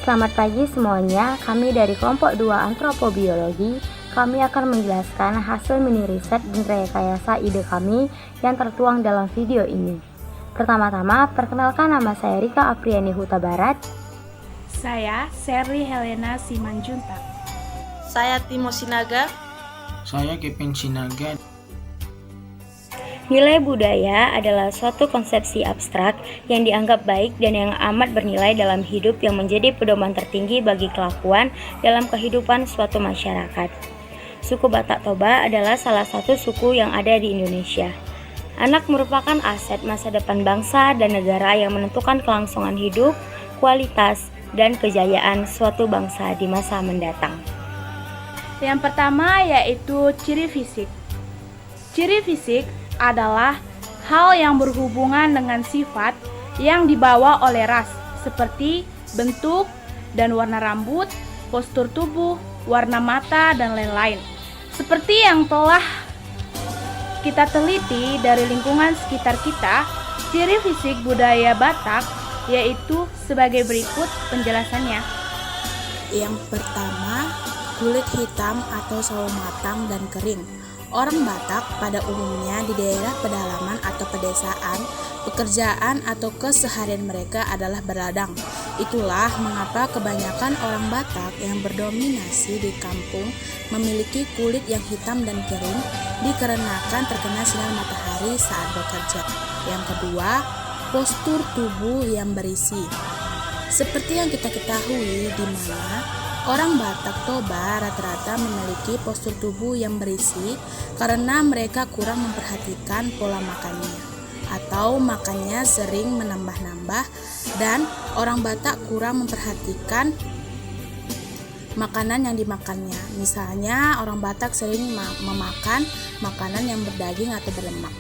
Selamat pagi semuanya, kami dari kelompok 2 Antropobiologi. Kami akan menjelaskan hasil mini riset dan rekayasa ide kami yang tertuang dalam video ini. Pertama-tama, perkenalkan nama saya Rika Apriani Huta Barat. Saya Sherly Helena Simanjuntak. Saya Timo Sinaga. Saya Kevin Sinaga. Nilai budaya adalah suatu konsepsi abstrak yang dianggap baik dan yang amat bernilai dalam hidup yang menjadi pedoman tertinggi bagi kelakuan dalam kehidupan suatu masyarakat. Suku Batak Toba adalah salah satu suku yang ada di Indonesia. Anak merupakan aset masa depan bangsa dan negara yang menentukan kelangsungan hidup, kualitas, dan kejayaan suatu bangsa di masa mendatang. Yang pertama yaitu ciri fisik. Ciri fisik adalah hal yang berhubungan dengan sifat yang dibawa oleh ras, seperti bentuk dan warna rambut, postur tubuh, warna mata, dan lain-lain. Seperti yang telah kita teliti dari lingkungan sekitar kita, ciri fisik budaya Batak yaitu sebagai berikut penjelasannya. Yang pertama, kulit hitam atau sawo matang dan kering. Orang Batak pada umumnya di daerah pedalaman atau pedesaan, pekerjaan atau keseharian mereka adalah berladang. Itulah mengapa kebanyakan orang Batak yang berdominasi di kampung memiliki kulit yang hitam dan kering dikarenakan terkena sinar matahari saat bekerja. Yang kedua, postur tubuh yang berisi. Seperti yang kita ketahui di mana orang Batak Toba rata-rata memiliki postur tubuh yang berisi karena mereka kurang memperhatikan pola makannya atau makannya sering menambah-nambah, dan orang Batak kurang memperhatikan makanan yang dimakannya. Misalnya orang Batak sering memakan makanan yang berdaging atau berlemak.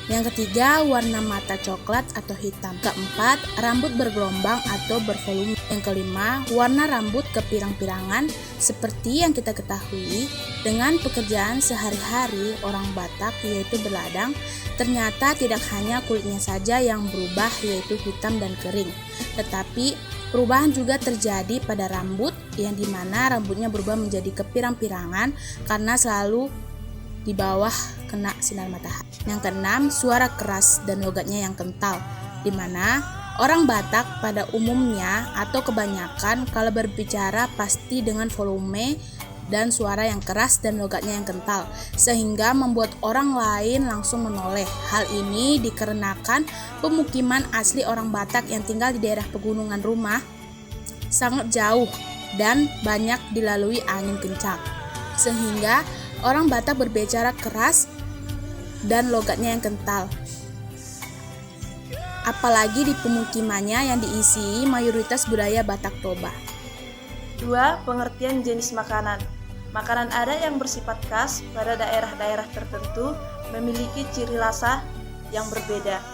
Yang ketiga, warna mata coklat atau hitam. Keempat, rambut bergelombang atau bervolume. Yang kelima, warna rambut kepirang-pirangan. Seperti yang kita ketahui, dengan pekerjaan sehari-hari orang Batak yaitu berladang, ternyata tidak hanya kulitnya saja yang berubah yaitu hitam dan kering, tetapi perubahan juga terjadi pada rambut, yang dimana rambutnya berubah menjadi kepirang-pirangan karena selalu di bawah kena sinar matahari. Yang keenam, suara keras dan logatnya yang kental, di mana orang Batak pada umumnya atau kebanyakan kalau berbicara pasti dengan volume dan suara yang keras dan logatnya yang kental, sehingga membuat orang lain langsung menoleh. Hal ini dikarenakan pemukiman asli orang Batak yang tinggal di daerah pegunungan rumah sangat jauh dan banyak dilalui angin kencang, sehingga orang Batak berbicara keras dan logatnya yang kental. Apalagi di pemukimannya yang diisi mayoritas budaya Batak Toba. 2. Pengertian jenis makanan. Makanan adat yang bersifat khas pada daerah-daerah tertentu memiliki ciri rasa yang berbeda.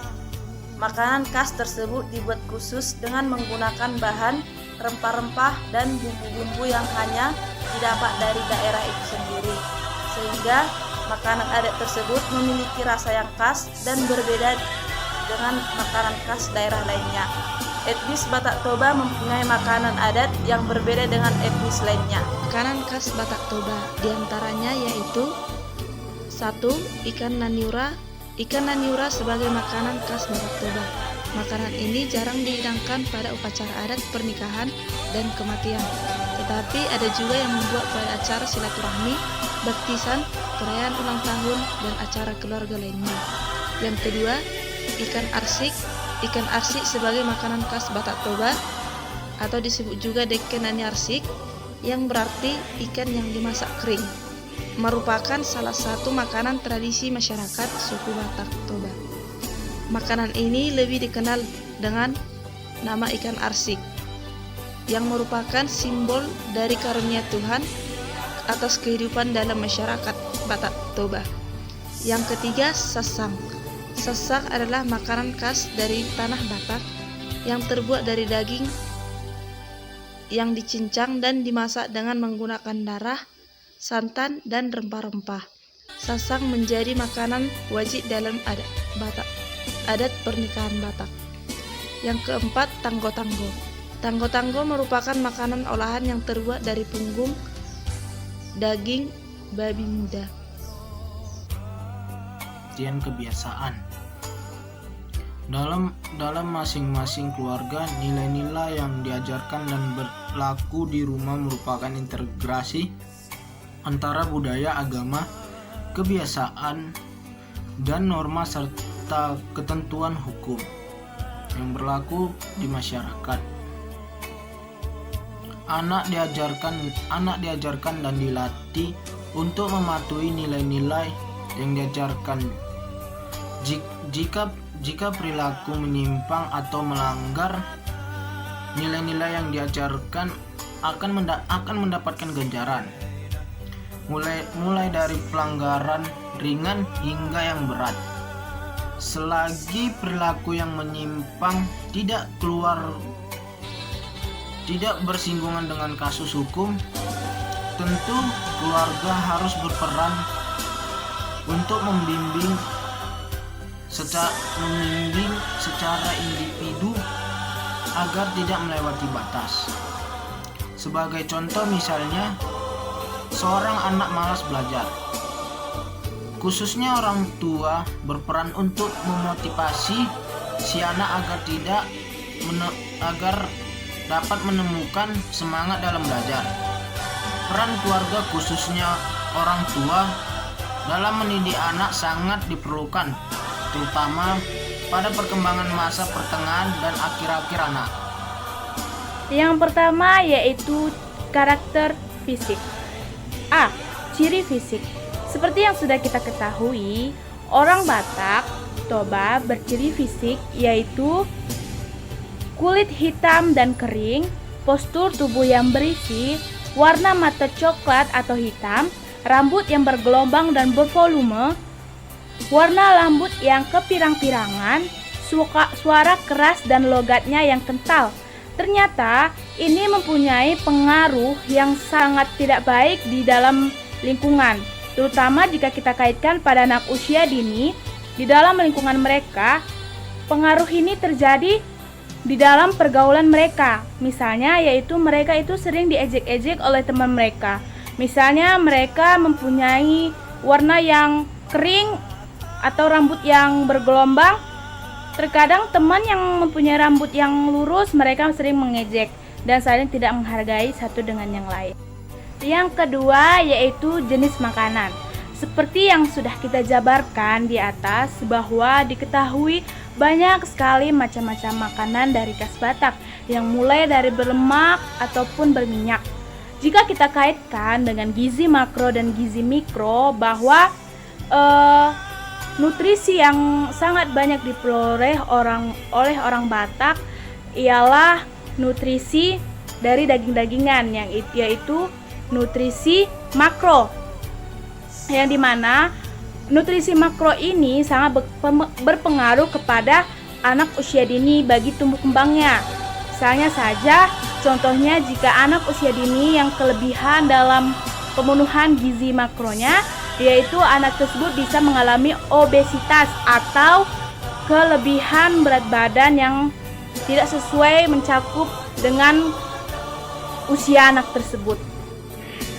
Makanan khas tersebut dibuat khusus dengan menggunakan bahan rempah-rempah dan bumbu-bumbu yang hanya didapat dari daerah itu sendiri, sehingga makanan adat tersebut memiliki rasa yang khas dan berbeda dengan makanan khas daerah lainnya. Etnis Batak Toba mempunyai makanan adat yang berbeda dengan etnis lainnya. Makanan khas Batak Toba diantaranya yaitu 1. Ikan naniura. Ikan naniura sebagai makanan khas Batak Toba. Makanan ini jarang dihidangkan pada upacara adat pernikahan dan kematian, tetapi ada juga yang membuat pada acara silaturahmi, baptisan, perayaan ulang tahun, dan acara keluarga lainnya. Yang kedua, ikan arsik. Ikan arsik sebagai makanan khas Batak Toba atau disebut juga deken nani arsik, yang berarti ikan yang dimasak kering, merupakan salah satu makanan tradisi masyarakat suku Batak Toba. Makanan ini lebih dikenal dengan nama ikan arsik, yang merupakan simbol dari karunia Tuhan atas kehidupan dalam masyarakat Batak Toba. Yang ketiga, sasang. Sasang adalah makanan khas dari tanah Batak yang terbuat dari daging yang dicincang dan dimasak dengan menggunakan darah, santan, dan rempah-rempah. Sasang menjadi makanan wajib dalam adat pernikahan Batak. Yang keempat, tanggo-tanggo. Tanggo-tanggo merupakan makanan olahan yang terbuat dari punggung daging babi muda. Pengertian kebiasaan. Dalam masing-masing keluarga, nilai-nilai yang diajarkan dan berlaku di rumah merupakan integrasi antara budaya, agama, kebiasaan, dan norma serta ketentuan hukum yang berlaku di masyarakat. Anak diajarkan dan dilatih untuk mematuhi nilai-nilai yang diajarkan. Jika perilaku menyimpang atau melanggar nilai-nilai yang diajarkan akan mendapatkan ganjaran. Mulai dari pelanggaran ringan hingga yang berat. Selagi perilaku yang menyimpang tidak bersinggungan dengan kasus hukum, tentu keluarga harus berperan untuk membimbing secara individu agar tidak melewati batas. Sebagai contoh misalnya, seorang anak malas belajar. Khususnya orang tua berperan untuk memotivasi si anak agar dapat menemukan semangat dalam belajar. Peran keluarga khususnya orang tua dalam mendidik anak sangat diperlukan, terutama pada perkembangan masa pertengahan dan akhir-akhir anak. Yang pertama yaitu karakter fisik. A. Ciri fisik. Seperti yang sudah kita ketahui, orang Batak, Toba berciri fisik yaitu kulit hitam dan kering, postur tubuh yang berisi, warna mata coklat atau hitam, rambut yang bergelombang dan bervolume, warna rambut yang kepirang-pirangan, suara keras dan logatnya yang kental. Ternyata ini mempunyai pengaruh yang sangat tidak baik di dalam lingkungan, terutama jika kita kaitkan pada anak usia dini. Di dalam lingkungan mereka, pengaruh ini terjadi di dalam pergaulan mereka. Misalnya yaitu mereka itu sering diejek-ejek oleh teman mereka. Misalnya mereka mempunyai warna yang kering atau rambut yang bergelombang. Terkadang teman yang mempunyai rambut yang lurus mereka sering mengejek dan saling tidak menghargai satu dengan yang lain. Yang kedua yaitu jenis makanan. Seperti yang sudah kita jabarkan di atas bahwa diketahui banyak sekali macam-macam makanan dari khas Batak yang mulai dari berlemak ataupun berminyak. Jika kita kaitkan dengan gizi makro dan gizi mikro, bahwa nutrisi yang sangat banyak diperoleh oleh orang Batak ialah nutrisi dari daging-dagingan, yaitu nutrisi makro, yang dimana nutrisi makro ini sangat berpengaruh kepada anak usia dini bagi tumbuh kembangnya. Misalnya saja, contohnya jika anak usia dini yang kelebihan dalam pemenuhan gizi makronya, yaitu anak tersebut bisa mengalami obesitas atau kelebihan berat badan yang tidak sesuai mencakup dengan usia anak tersebut.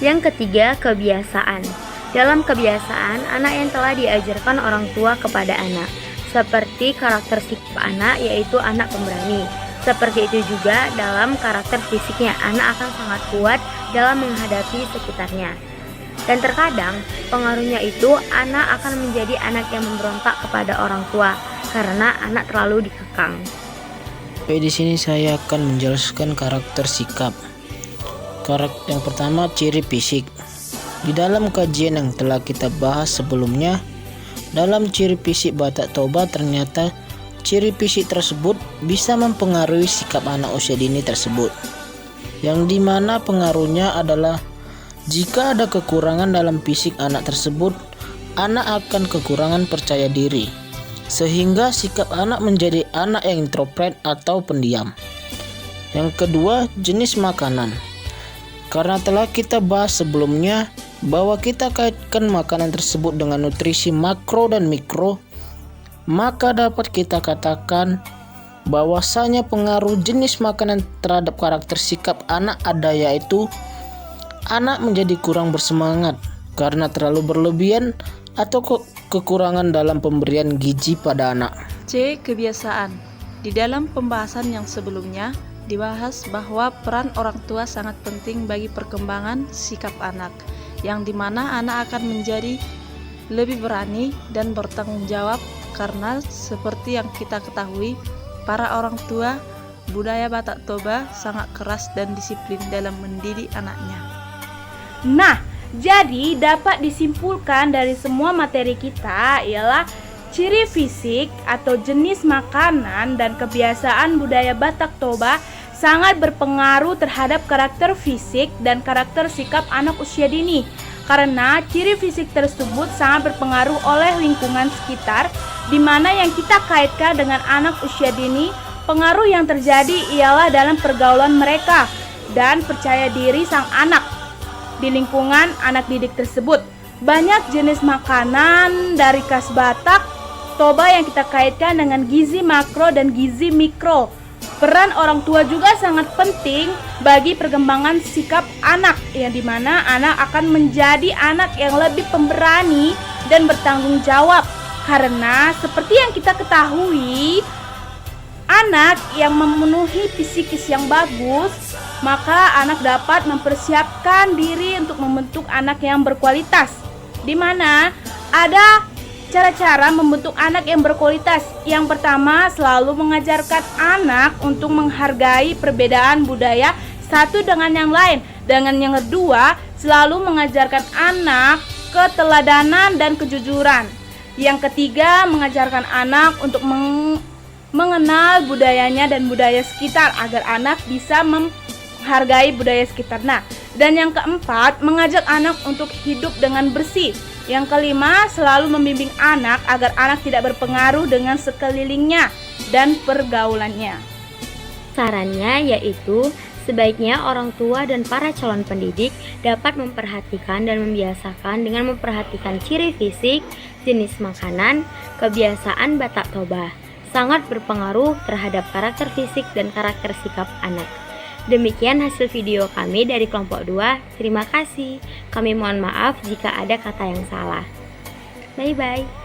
Yang ketiga, kebiasaan. Dalam kebiasaan, anak yang telah diajarkan orang tua kepada anak, seperti karakter sikap anak yaitu anak pemberani. Seperti itu juga dalam karakter fisiknya, anak akan sangat kuat dalam menghadapi sekitarnya. Dan terkadang pengaruhnya itu anak akan menjadi anak yang memberontak kepada orang tua karena anak terlalu dikekang. Di sini saya akan menjelaskan karakter sikap. Yang pertama, ciri fisik. Di dalam kajian yang telah kita bahas sebelumnya, dalam ciri fisik Batak Toba ternyata ciri fisik tersebut bisa mempengaruhi sikap anak usia dini tersebut. Yang dimana pengaruhnya adalah jika ada kekurangan dalam fisik anak tersebut, anak akan kekurangan percaya diri, sehingga sikap anak menjadi anak yang introvert atau pendiam. Yang kedua, jenis makanan. Karena telah kita bahas sebelumnya bahwa kita kaitkan makanan tersebut dengan nutrisi makro dan mikro, maka dapat kita katakan bahwasanya pengaruh jenis makanan terhadap karakter sikap anak ada, yaitu anak menjadi kurang bersemangat karena terlalu berlebihan atau kekurangan dalam pemberian gizi pada anak. C. Kebiasaan. Di dalam pembahasan yang sebelumnya dibahas bahwa peran orang tua sangat penting bagi perkembangan sikap anak, yang dimana anak akan menjadi lebih berani dan bertanggung jawab karena seperti yang kita ketahui, para orang tua budaya Batak Toba sangat keras dan disiplin dalam mendidik anaknya. Nah, jadi dapat disimpulkan dari semua materi kita ialah ciri fisik atau jenis makanan dan kebiasaan budaya Batak Toba sangat berpengaruh terhadap karakter fisik dan karakter sikap anak usia dini. Karena ciri fisik tersebut sangat berpengaruh oleh lingkungan sekitar, di mana yang kita kaitkan dengan anak usia dini, pengaruh yang terjadi ialah dalam pergaulan mereka dan percaya diri sang anak di lingkungan anak didik tersebut. Banyak jenis makanan dari khas Batak Toba yang kita kaitkan dengan gizi makro dan gizi mikro. Peran orang tua juga sangat penting bagi perkembangan sikap anak, yang dimana anak akan menjadi anak yang lebih pemberani dan bertanggung jawab. Karena seperti yang kita ketahui, anak yang memenuhi psikis yang bagus, maka anak dapat mempersiapkan diri untuk membentuk anak yang berkualitas. Di mana ada cara-cara membentuk anak yang berkualitas. Yang pertama, selalu mengajarkan anak untuk menghargai perbedaan budaya satu dengan yang lain. Dengan yang kedua, selalu mengajarkan anak keteladanan dan kejujuran. Yang ketiga, mengajarkan anak untuk mengenal budayanya dan budaya sekitar agar anak bisa menghargai budaya sekitar. Nah, dan yang keempat, mengajak anak untuk hidup dengan bersih. Yang kelima, selalu membimbing anak agar anak tidak berpengaruh dengan sekelilingnya dan pergaulannya. Sarannya yaitu sebaiknya orang tua dan para calon pendidik dapat memperhatikan dan membiasakan dengan memperhatikan ciri fisik, jenis makanan, kebiasaan Batak Toba. Sangat berpengaruh terhadap karakter fisik dan karakter sikap anak. Demikian hasil video kami dari kelompok 2. Terima kasih. Kami mohon maaf jika ada kata yang salah. Bye-bye.